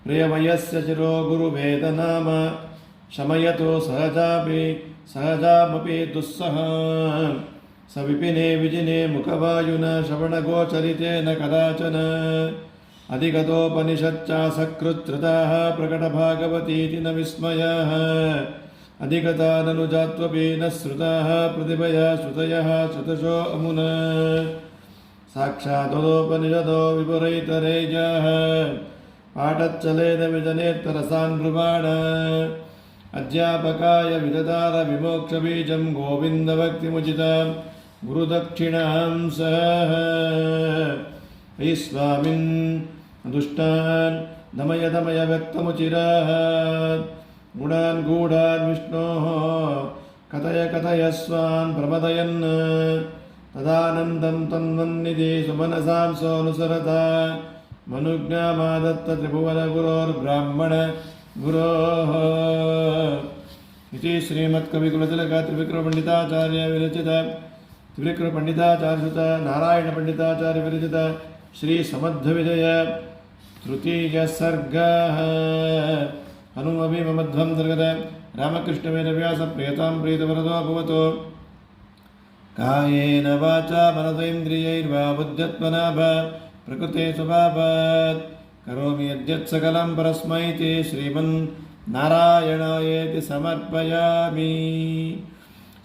प्रियमयस्य चिरो गुरुवेदनाम शमयतो सहजामपि दुस्सह स विपिने विजिने मुखवायुना श्रवणगोचरितेन कदाचन अधिगतोपनिषच्चासकृत्कृताः प्रकटभागवतीति न विस्मयः अधिगता ननु जात्वपि न श्रुताः प्रतिभया श्रुतयः श्रुतशो अमुना साक्षादोपनिषदो विपुरैतरेजः पाठच्चलेन विजनेत्तरसान् ब्रुवाण अध्यापकाय विदधार विमोक्षबीजं गोविन्दभक्तिमुचितं गुरुदक्षिणां सः अयि स्वामिन् दुष्टान् दमय दमय व्यक्तमुचिरात् गुणान् गूढान् विष्णोः कथय कथय स्वान् प्रमदयन् तदानन्दं तन्वन्निधि सुमनसां सोऽनुसरता मनुज्ञामादत्त त्रिभुवनगुरोर्ब्राह्मण गुरोः इति श्रीमत्कविकुलतिलक त्रिविक्रमपण्डिताचार्य विरचित त्रिविक्रमपण्डिताचार्यसुत नारायणपण्डिताचार्य विरचित श्रीसमध्वविजय तृतीयसर्गः हनुमभिमध्वन्तर्गत रामकृष्णवेदव्यासप्रियतां प्रीतवरदो भवतु कायेन वाचा मनसेन्द्रियैर्वा बुद्ध्यत्मना प्रकृते स्वभावात् करोमि यद्यत् सकलं परस्मै ते श्रीमन्नारायणायेति समर्पयामि।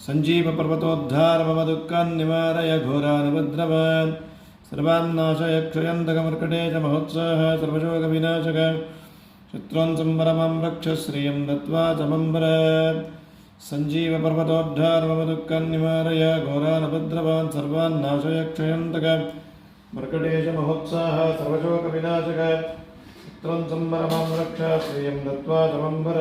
सञ्जीवपर्वतोद्धार मम दुःखान् निवारय घोरानुपद्रवान् सर्वान् नाशय क्षयन्तकमर्कटेश महोत्साह सर्वशोकविनाशक शत्रून् संवरमं रक्ष श्रियं दत्त्वा च मम्बर सञ्जीवपर्वतोद्धार मम दुःखान् निवारय घोरानुपद्रवान् सर्वान् नाशय क्षयन्तक मर्कटेश महोत्साह सर्वशोकविनाशक शत्रून् संवरमं रक्ष श्रियं दत्त्वा च मम्बर